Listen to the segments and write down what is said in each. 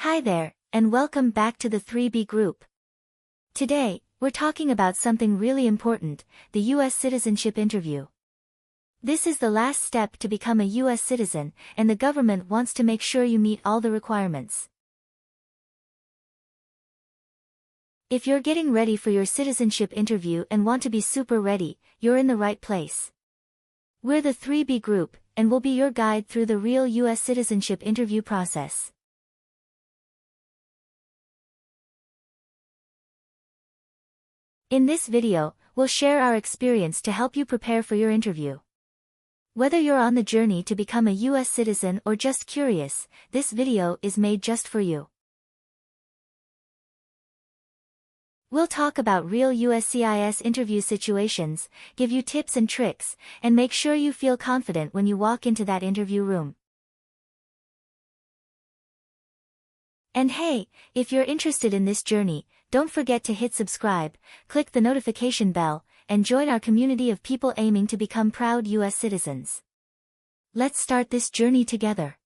Hi there, and welcome back to the 3B group. Today, we're talking about something really important, the U.S. citizenship interview. This is the last step to become a U.S. citizen, and the government wants to make sure you meet all the requirements. If you're getting ready for your citizenship interview and want to be super ready, you're in the right place. We're the 3B group, and we'll be your guide through the real U.S. citizenship interview process. In this video, we'll share our experience to help you prepare for your interview. Whether you're on the journey to become a U.S. citizen or just curious, this video is made just for you. We'll talk about real USCIS interview situations, give you tips and tricks, and make sure you feel confident when you walk into that interview room. And hey, if you're interested in this journey, don't forget to hit subscribe, click the notification bell, and join our community of people aiming to become proud U.S. citizens. Let's start this journey together.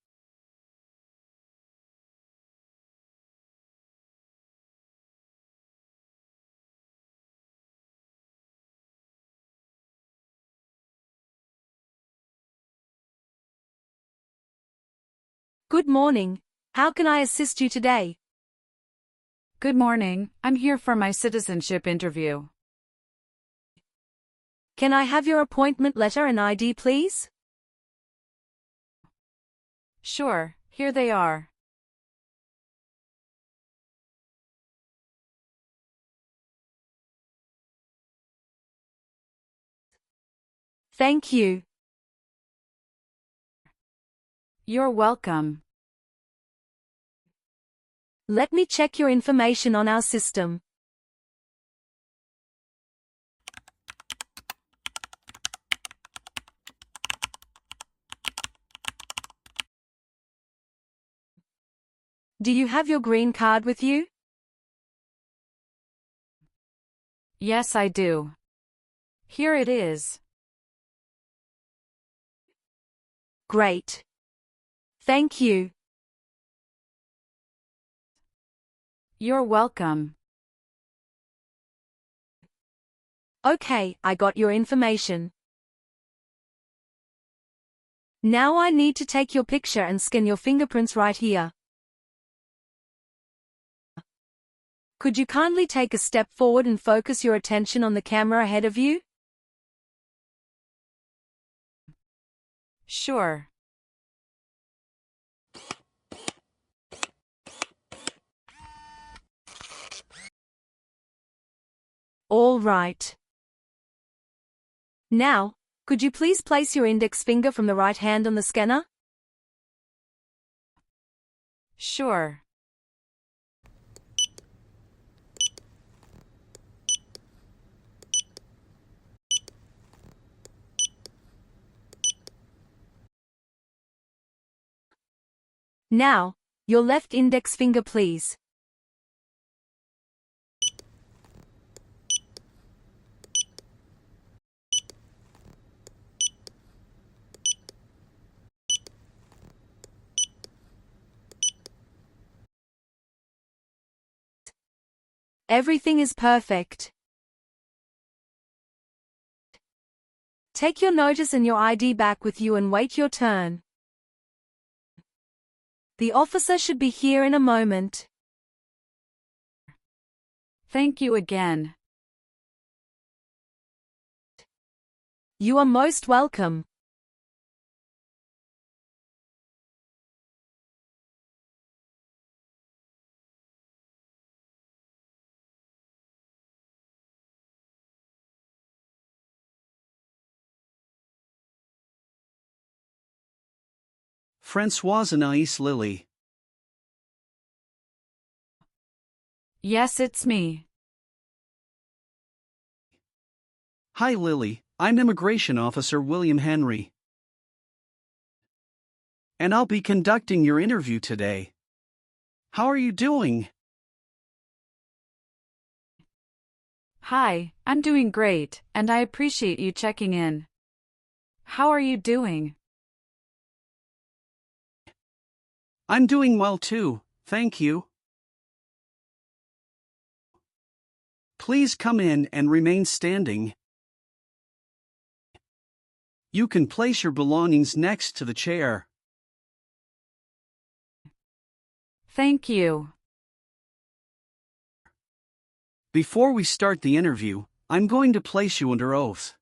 Good morning. How can I assist you today? Good morning, I'm here for my citizenship interview. Can I have your appointment letter and ID, please? Sure, here they are. Thank you. You're welcome. Let me check your information on our system. Do you have your green card with you? Yes, I do. Here it is. Great. Thank you. You're welcome. Okay, I got your information. Now I need to take your picture and scan your fingerprints right here. Could you kindly take a step forward and focus your attention on the camera ahead of you? Sure. All right. Now, could you please place your index finger from the right hand on the scanner? Sure. Now, your left index finger, please. Everything is perfect. Take your notice and your ID back with you and wait your turn. The officer should be here in a moment. Thank you again. You are most welcome. Françoise Anais Lily. Yes, it's me. Hi Lily, I'm Immigration Officer William Henry. And I'll be conducting your interview today. How are you doing? Hi, I'm doing great, and I appreciate you checking in. How are you doing? I'm doing well too, Thank you. Please come in and remain standing. You can place your belongings next to the chair. Thank you. Before we start the interview, I'm going to place you under oath.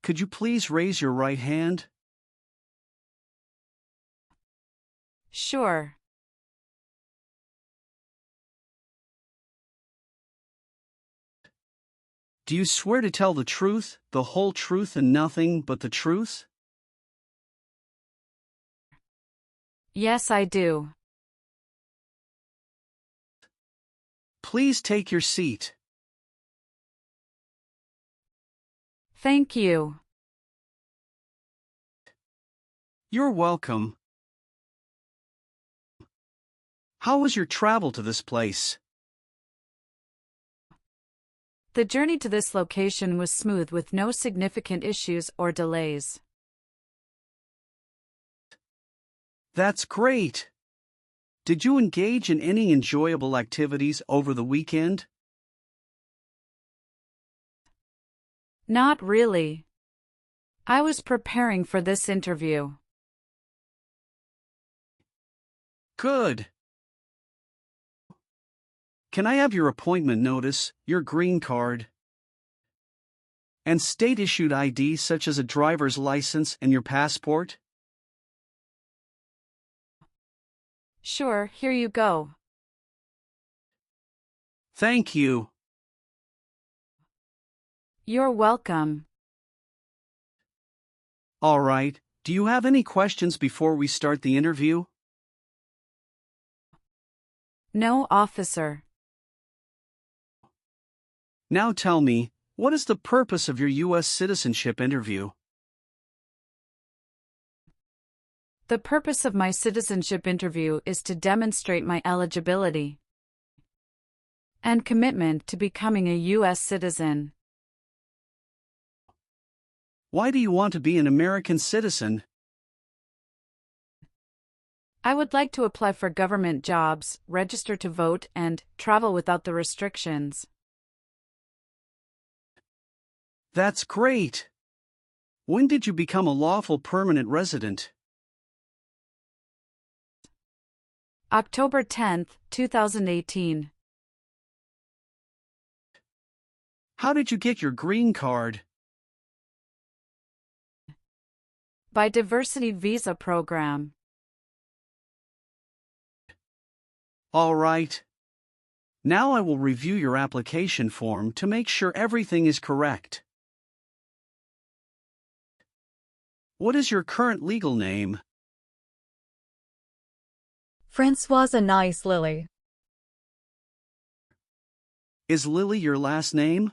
Could you please raise your right hand? Sure. Do you swear to tell the truth, the whole truth and nothing but the truth? Yes, I do. Please take your seat. Thank you. You're welcome. How was your travel to this place? The journey to this location was smooth with no significant issues or delays. That's great. Did you engage in any enjoyable activities over the weekend? Not really. I was preparing for this interview. Good. Can I have your appointment notice, your green card, and state-issued ID such as a driver's license and your passport? Sure, here you go. Thank you. You're welcome. All right, do you have any questions before we start the interview? No, officer. Now tell me, what is the purpose of your U.S. citizenship interview? The purpose of my citizenship interview is to demonstrate my eligibility and commitment to becoming a U.S. citizen. Why do you want to be an American citizen? I would like to apply for government jobs, register to vote, and travel without the restrictions. That's great. When did you become a lawful permanent resident? October 10, 2018. How did you get your green card? By Diversity Visa Program. All right. Now I will review your application form to make sure everything is correct. What is your current legal name? Francoise Anais Lily. Is Lily your last name?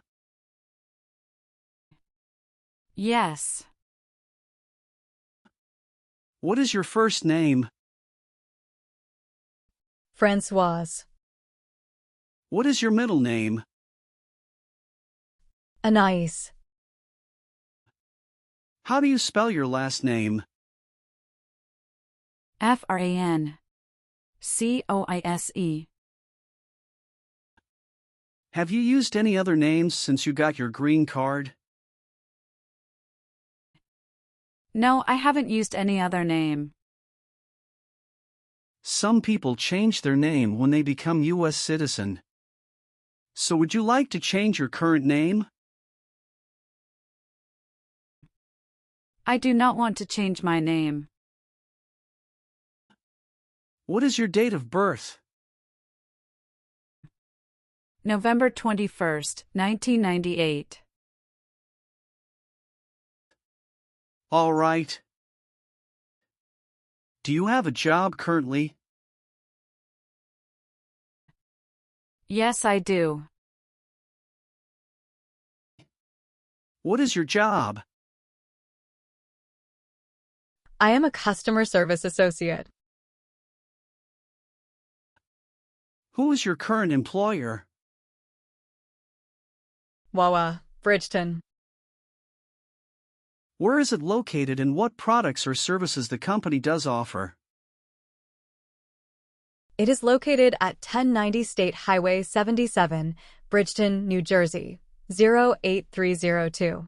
Yes. What is your first name? Francoise. What is your middle name? Anais. How do you spell your last name? Francoise. Have you used any other names since you got your green card? No, I haven't used any other name. Some people change their name when they become U.S. citizen. So would you like to change your current name? I do not want to change my name. What is your date of birth? November 21st, 1998. All right. Do you have a job currently? Yes, I do. What is your job? I am a customer service associate. Who is your current employer? Wawa, Bridgeton. Where is it located and what products or services the company does offer? It is located at 1090 State Highway 77, Bridgeton, New Jersey, 08302.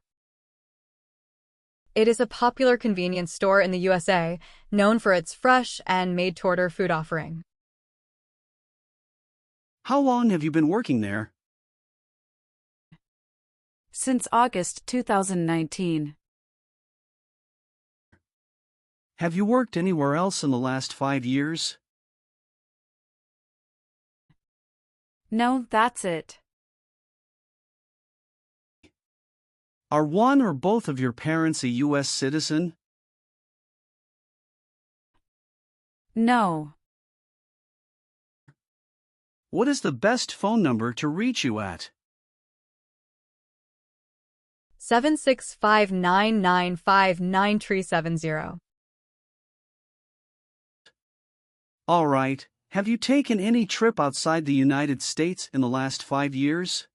It is a popular convenience store in the USA, known for its fresh and made-to-order food offering. How long have you been working there? Since August 2019. Have you worked anywhere else in the last 5 years? No, that's it. Are one or both of your parents a U.S. citizen? No. What is the best phone number to reach you at? 765-995-9370. All right. Have you taken any trip outside the United States in the last 5 years?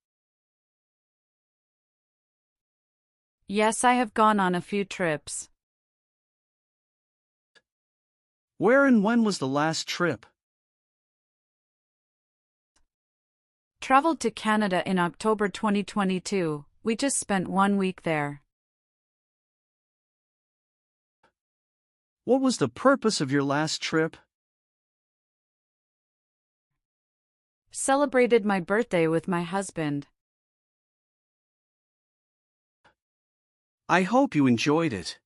Yes, I have gone on a few trips. Where and when was the last trip? Traveled to Canada in October 2022. We just spent 1 week there. What was the purpose of your last trip? Celebrated my birthday with my husband. I hope you enjoyed it.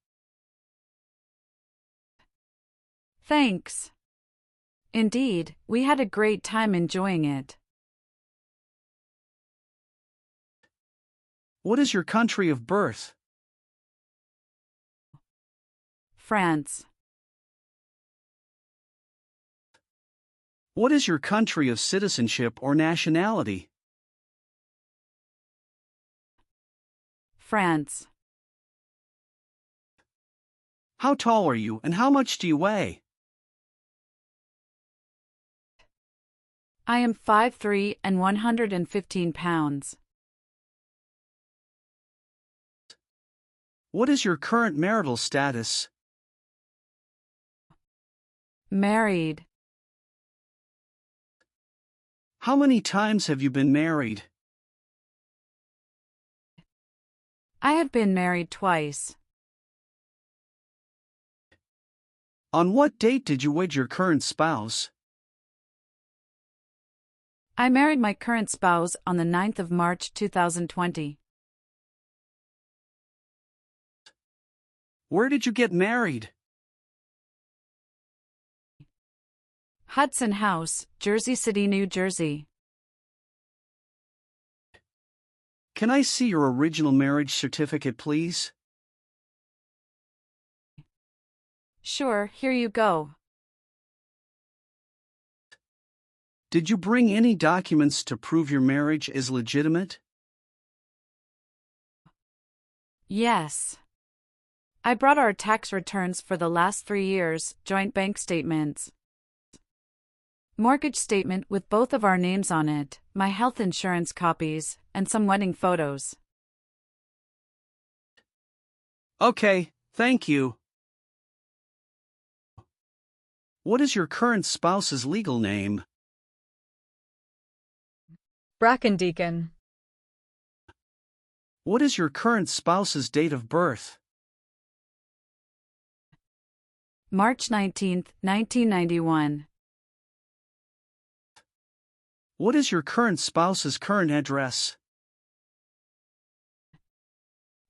Thanks. Indeed, we had a great time enjoying it. What is your country of birth? France. What is your country of citizenship or nationality? France. How tall are you and how much do you weigh? I am 5'3" and 115 pounds. What is your current marital status? Married. How many times have you been married? I have been married twice. On what date did you wed your current spouse? I married my current spouse on the 9th of March 2020. Where did you get married? Hudson House, Jersey City, New Jersey. Can I see your original marriage certificate, please? Sure, here you go. Did you bring any documents to prove your marriage is legitimate? Yes. I brought our tax returns for the last 3 years, joint bank statements, mortgage statement with both of our names on it, my health insurance copies, and some wedding photos. Okay, thank you. What is your current spouse's legal name? Brackendeacon. What is your current spouse's date of birth? March 19, 1991. What is your current spouse's current address?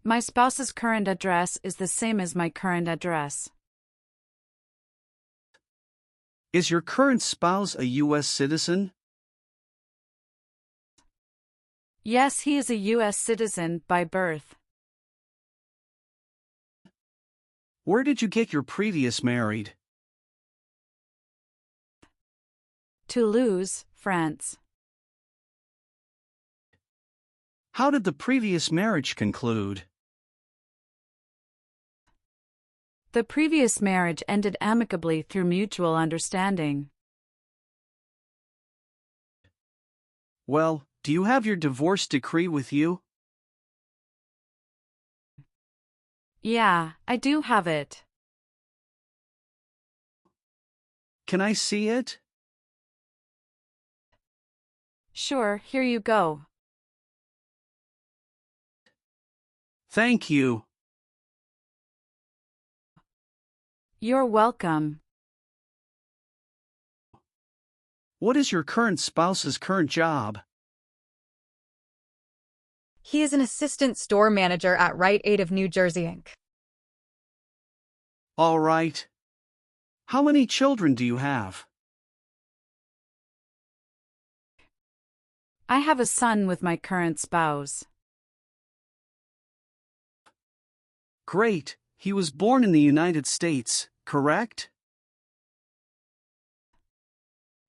My spouse's current address is the same as my current address. Is your current spouse a U.S. citizen? Yes, he is a U.S. citizen by birth. Where did you get your previous married? Toulouse, France. How did the previous marriage conclude? The previous marriage ended amicably through mutual understanding. Well, do you have your divorce decree with you? Yeah, I do have it. Can I see it? Sure, here you go. Thank you. You're welcome. What is your current spouse's current job? He is an assistant store manager at Rite Aid of New Jersey, Inc. All right. How many children do you have? I have a son with my current spouse. Great. He was born in the United States, correct?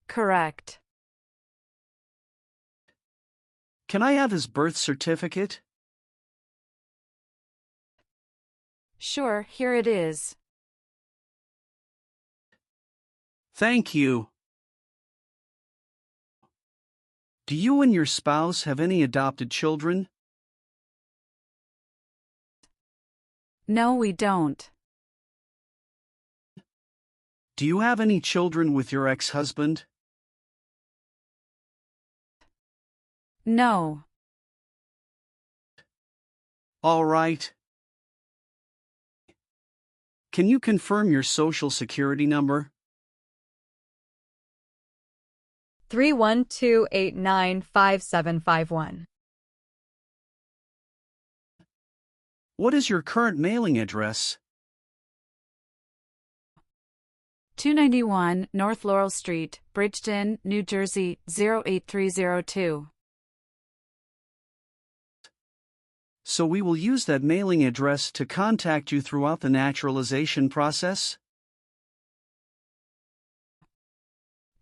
Correct. Can I have his birth certificate? Sure, here it is. Thank you. Do you and your spouse have any adopted children? No, we don't. Do you have any children with your ex-husband? No. All right. Can you confirm your social security number? 312895751. What is your current mailing address? 291 North Laurel Street, Bridgeton, New Jersey, 08302. So we will use that mailing address to contact you throughout the naturalization process?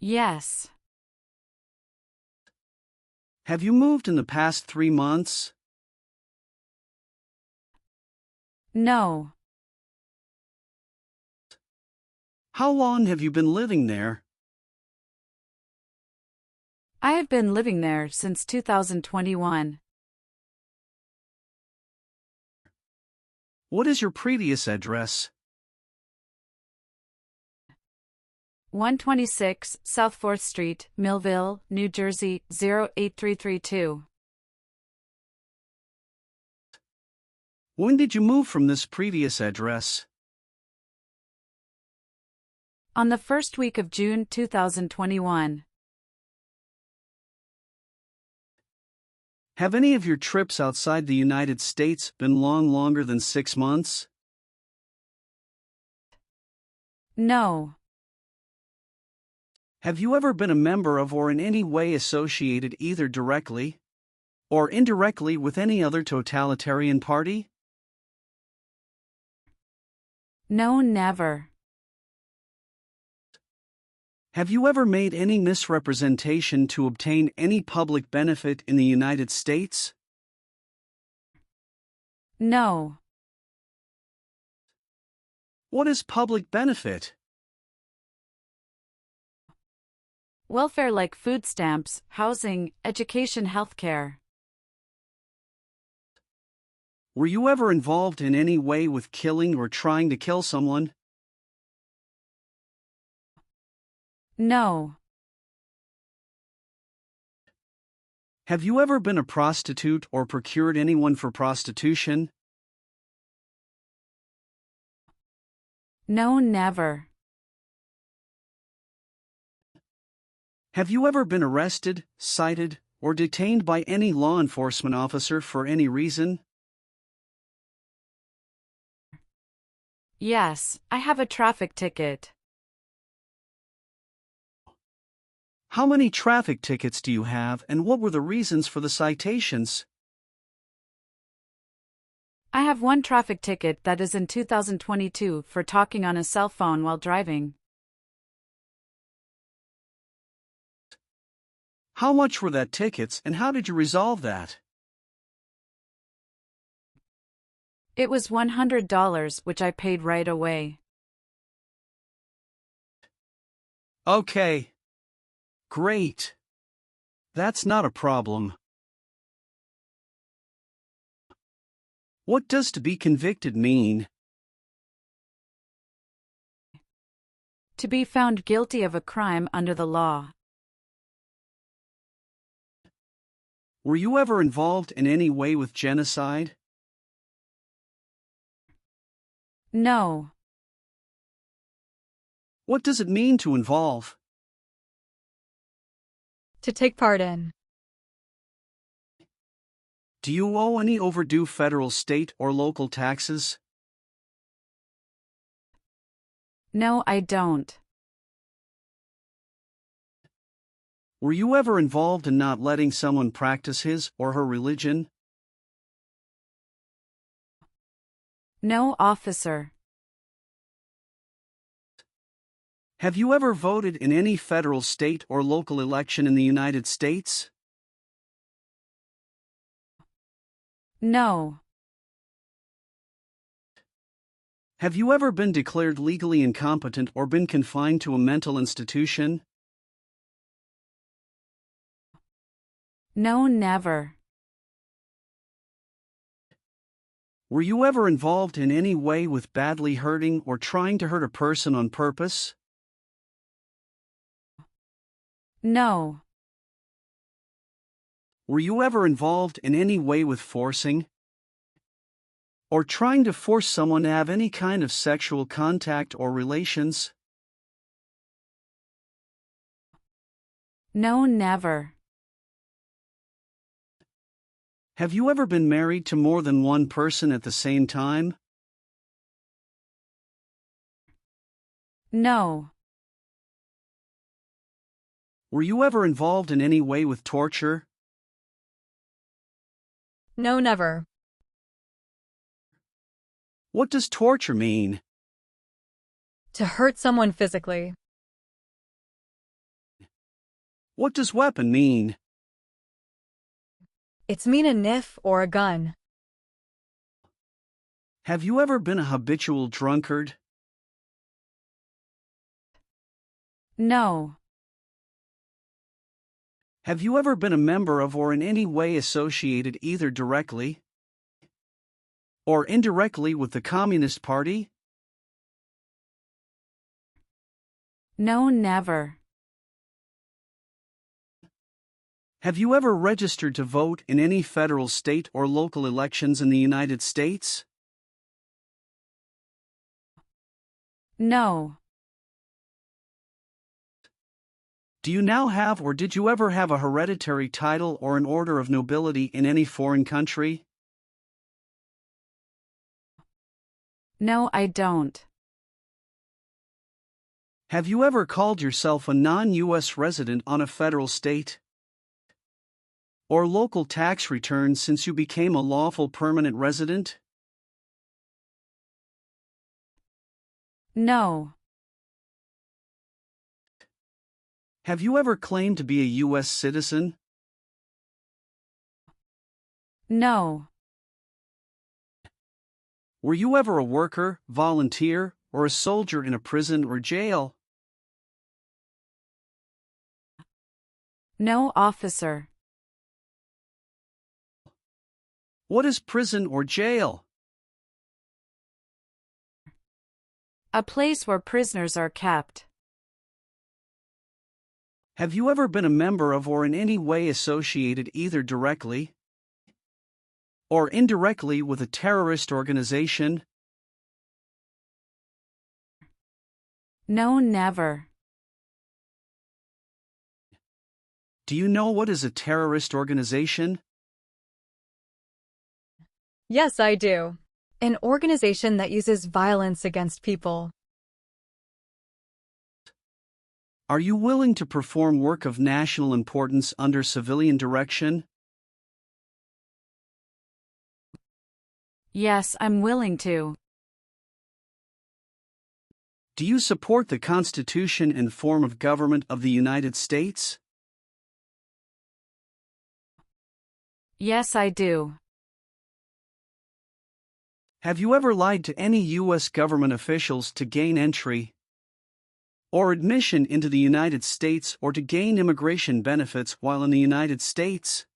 Yes. Have you moved in the past 3 months? No. How long have you been living there? I have been living there since 2021. What is your previous address? 126 South 4th Street, Millville, New Jersey, 08332. When did you move from this previous address? On the first week of June 2021. Have any of your trips outside the United States been longer than 6 months? No. Have you ever been a member of or in any way associated either directly or indirectly with any other totalitarian party? No, never. Have you ever made any misrepresentation to obtain any public benefit in the United States? No. What is public benefit? Welfare like food stamps, housing, education, healthcare. Were you ever involved in any way with killing or trying to kill someone? No. Have you ever been a prostitute or procured anyone for prostitution? No, never. Have you ever been arrested, cited, or detained by any law enforcement officer for any reason? Yes, I have a traffic ticket. How many traffic tickets do you have, and what were the reasons for the citations? I have one traffic ticket that is in 2022 for talking on a cell phone while driving. How much were that tickets, and how did you resolve that? It was $100, which I paid right away. Okay. Great. That's not a problem. What does to be convicted mean? To be found guilty of a crime under the law. Were you ever involved in any way with genocide? No. What does it mean to involve? To take part in. Do you owe any overdue federal, state, or local taxes? No, I don't. Were you ever involved in not letting someone practice his or her religion? No, officer. Have you ever voted in any federal, state, or local election in the United States? No. Have you ever been declared legally incompetent or been confined to a mental institution? No, never. Were you ever involved in any way with badly hurting or trying to hurt a person on purpose? No. Were you ever involved in any way with forcing or trying to force someone to have any kind of sexual contact or relations? No, never. Have you ever been married to more than one person at the same time? No. Were you ever involved in any way with torture? No, never. What does torture mean? To hurt someone physically. What does weapon mean? It's mean a knife or a gun. Have you ever been a habitual drunkard? No. Have you ever been a member of or in any way associated either directly or indirectly with the Communist Party? No, never. Have you ever registered to vote in any federal, state, or local elections in the United States? No. Do you now have or did you ever have a hereditary title or an order of nobility in any foreign country? No, I don't. Have you ever called yourself a non-U.S. resident on a federal, state, or local tax return since you became a lawful permanent resident? No. Have you ever claimed to be a U.S. citizen? No. Were you ever a worker, volunteer, or a soldier in a prison or jail? No, officer. What is prison or jail? A place where prisoners are kept. Have you ever been a member of or in any way associated either directly or indirectly with a terrorist organization? No, never. Do you know what is a terrorist organization? Yes, I do. An organization that uses violence against people. Are you willing to perform work of national importance under civilian direction? Yes, I'm willing to. Do you support the Constitution and form of government of the United States? Yes, I do. Have you ever lied to any U.S. government officials to gain entry or admission into the United States or to gain immigration benefits while in the United States?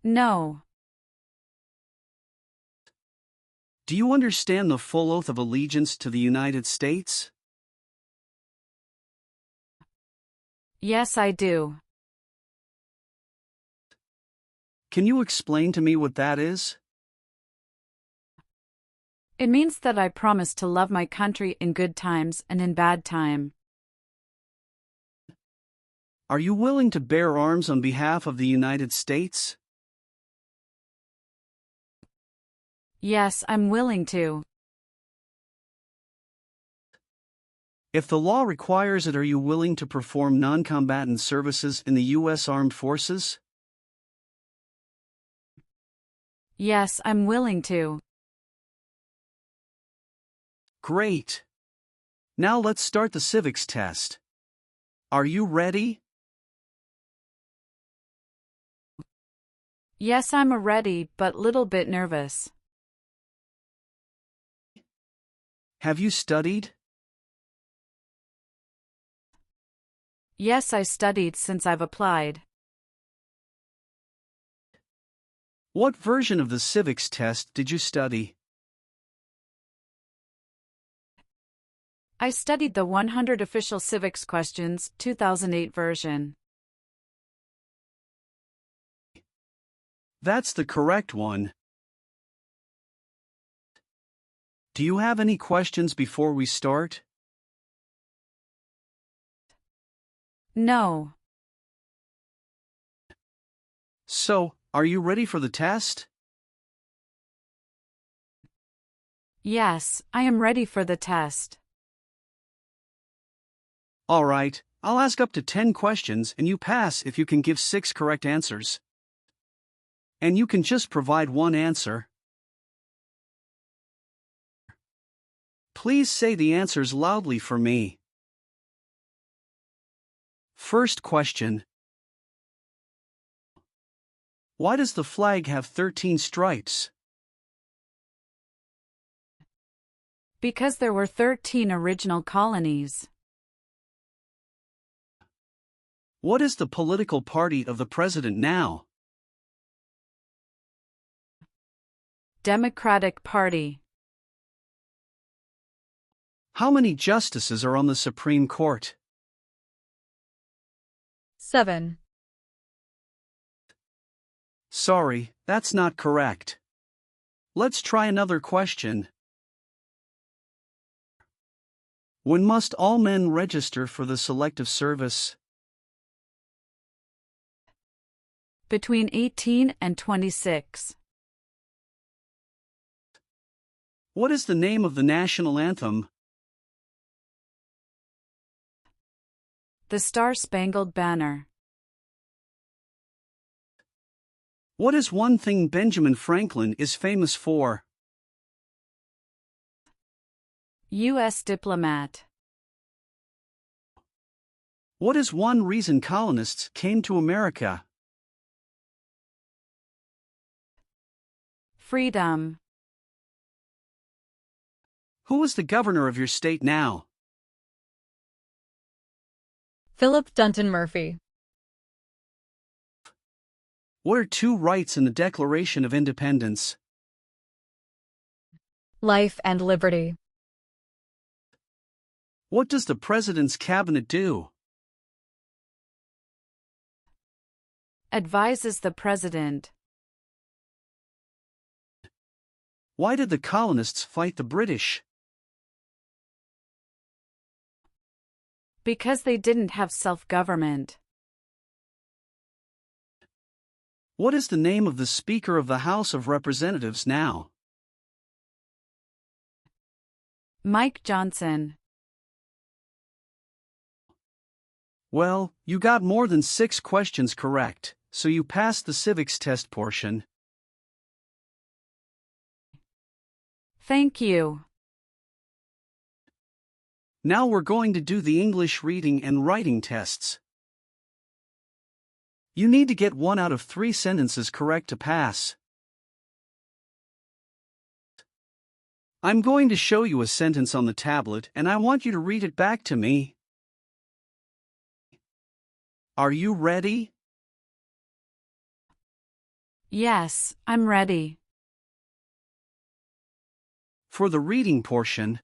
No. Do you understand the full oath of allegiance to the United States? Yes, I do. Can you explain to me what that is? It means that I promise to love my country in good times and in bad time. Are you willing to bear arms on behalf of the United States? Yes, I'm willing to. If the law requires it, are you willing to perform non-combatant services in the U.S. Armed Forces? Yes, I'm willing to. Great. Now let's start the civics test. Are you ready? Yes, I'm ready, but little bit nervous. Have you studied? Yes, I studied since I've applied. What version of the civics test did you study? I studied the 100 Official Civics Questions, 2008 version. That's the correct one. Do you have any questions before we start? No. So, are you ready for the test? Yes, I am ready for the test. All right, I'll ask up to 10 questions and you pass if you can give 6 correct answers. And you can just provide one answer. Please say the answers loudly for me. First question. Why does the flag have 13 stripes? Because there were 13 original colonies. What is the political party of the president now? Democratic Party. How many justices are on the Supreme Court? 7. Sorry, that's not correct. Let's try another question. When must all men register for the Selective Service? Between 18 and 26. What is the name of the national anthem? The Star-Spangled Banner. What is one thing Benjamin Franklin is famous for? U.S. diplomat. What is one reason colonists came to America? Freedom. Who is the governor of your state now? Philip Dunton Murphy. What are 2 rights in the Declaration of Independence? Life and liberty. What does the president's cabinet do? Advises the president. Why did the colonists fight the British? Because they didn't have self-government. What is the name of the Speaker of the House of Representatives now? Mike Johnson. Well, you got more than 6 questions correct, so you passed the civics test portion. Thank you. Now we're going to do the English reading and writing tests. You need to get 1 out of 3 sentences correct to pass. I'm going to show you a sentence on the tablet and I want you to read it back to me. Are you ready? Yes, I'm ready. For the reading portion,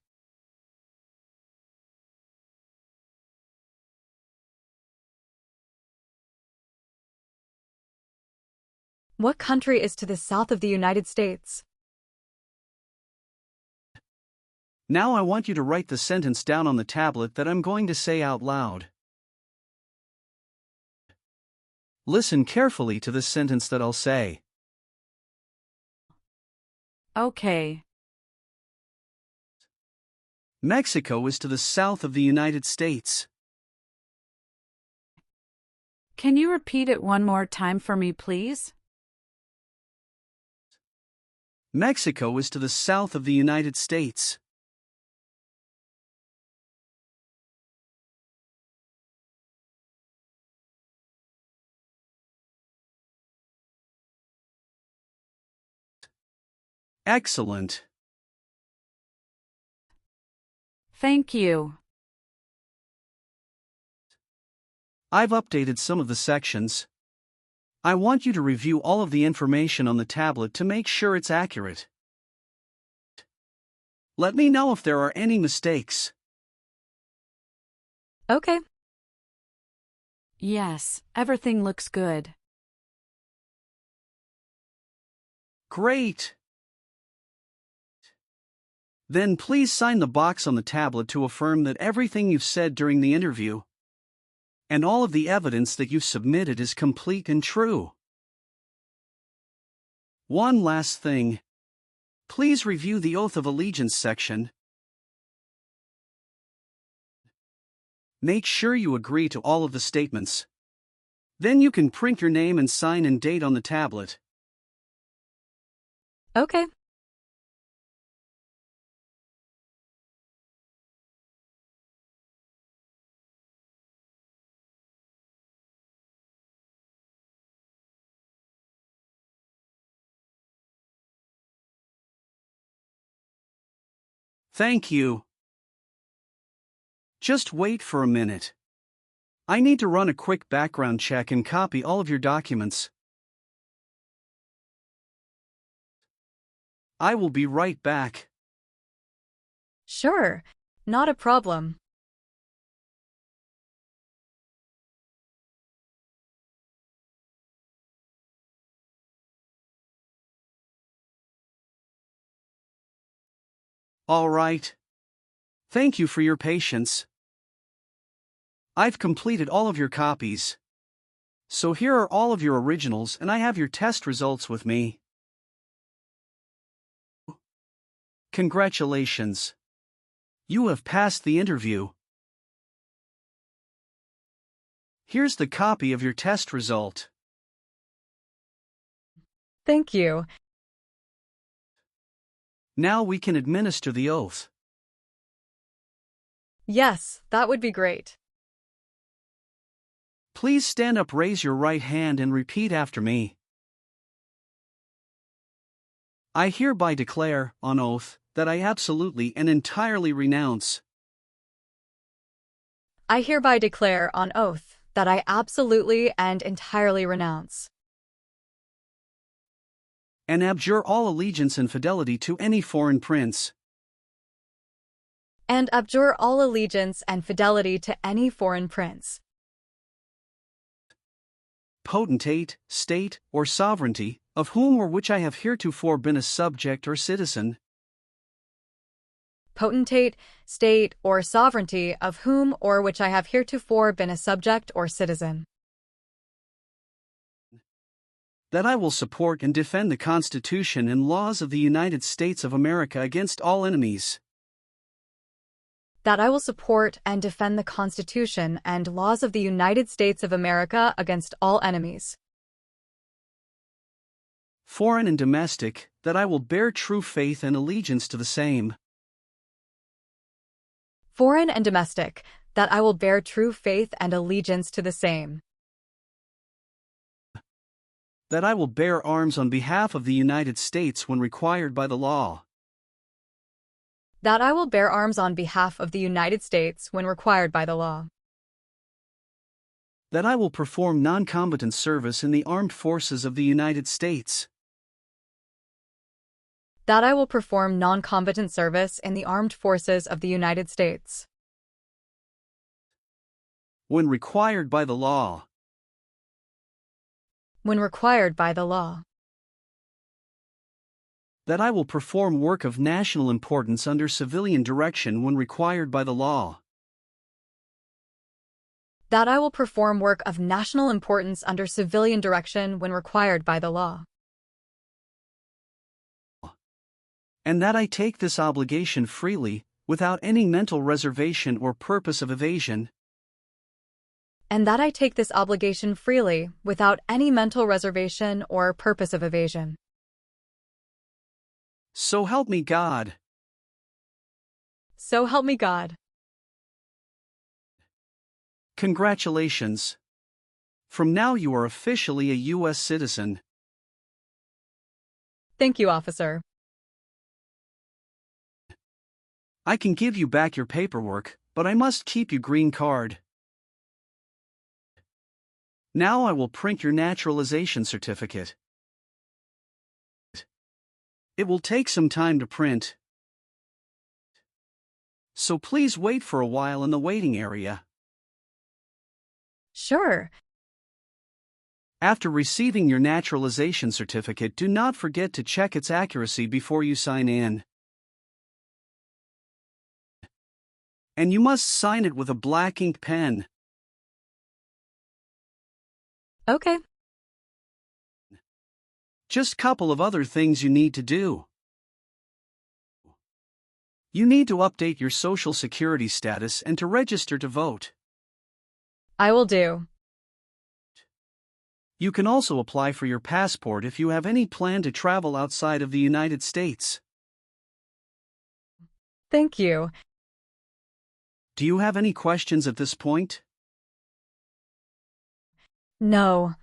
What country is to the south of the United States? Now I want you to write the sentence down on the tablet that I'm going to say out loud. Listen carefully to this sentence that I'll say. Okay. Mexico is to the south of the United States. Can you repeat it one more time for me, please? Mexico is to the south of the United States. Excellent. Thank you. I've updated some of the sections. I want you to review all of the information on the tablet to make sure it's accurate. Let me know if there are any mistakes. Okay. Yes, everything looks good. Great. Then please sign the box on the tablet to affirm that everything you've said during the interview and all of the evidence that you've submitted is complete and true. One last thing. Please review the Oath of Allegiance section. Make sure you agree to all of the statements. Then you can print your name and sign and date on the tablet. Okay. Thank you. Just wait for a minute. I need to run a quick background check and copy all of your documents. I will be right back. Sure. Not a problem. All right. Thank you for your patience. I've completed all of your copies. So here are all of your originals and I have your test results with me. Congratulations. You have passed the interview. Here's the copy of your test result. Thank you. Now we can administer the oath. Yes, that would be great. Please stand up, raise your right hand and repeat after me. I hereby declare, on oath, that I absolutely and entirely renounce. I hereby declare on oath that I absolutely and entirely renounce And abjure all allegiance and fidelity to any foreign prince, and abjure all allegiance and fidelity to any foreign prince, potentate, state, or sovereignty, of whom or which I have heretofore been a subject or citizen, potentate, state, or sovereignty of whom or which I have heretofore been a subject or citizen, that I will support and defend the Constitution and laws of the United States of America against all enemies, that I will support and defend the Constitution and laws of the United States of America against all enemies, foreign and domestic, that I will bear true faith and allegiance to the same, foreign and domestic, that I will bear true faith and allegiance to the same, that I will bear arms on behalf of the United States when required by the law, that I will bear arms on behalf of the United States when required by the law, that I will perform non-combatant service in the armed forces of the United States, that I will perform non-combatant service in the armed forces of the United States when required by the law, when required by the law. That I will perform work of national importance under civilian direction when required by the law. That I will perform work of national importance under civilian direction when required by the law. And that I take this obligation freely, without any mental reservation or purpose of evasion. And that I take this obligation freely, without any mental reservation or purpose of evasion. So help me God. So help me God. Congratulations. From now you are officially a U.S. citizen. Thank you, officer. I can give you back your paperwork, but I must keep your green card. Now I will print your naturalization certificate. It will take some time to print, so please wait for a while in the waiting area. Sure. After receiving your naturalization certificate, do not forget to check its accuracy before you sign in. And you must sign it with a black ink pen. Okay. Just couple of other things you need to do. You need to update your social security status and to register to vote. I will do. You can also apply for your passport if you have any plan to travel outside of the United States. Thank you. Do you have any questions at this point? No,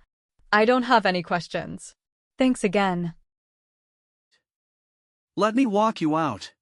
I don't have any questions. Thanks again. Let me walk you out.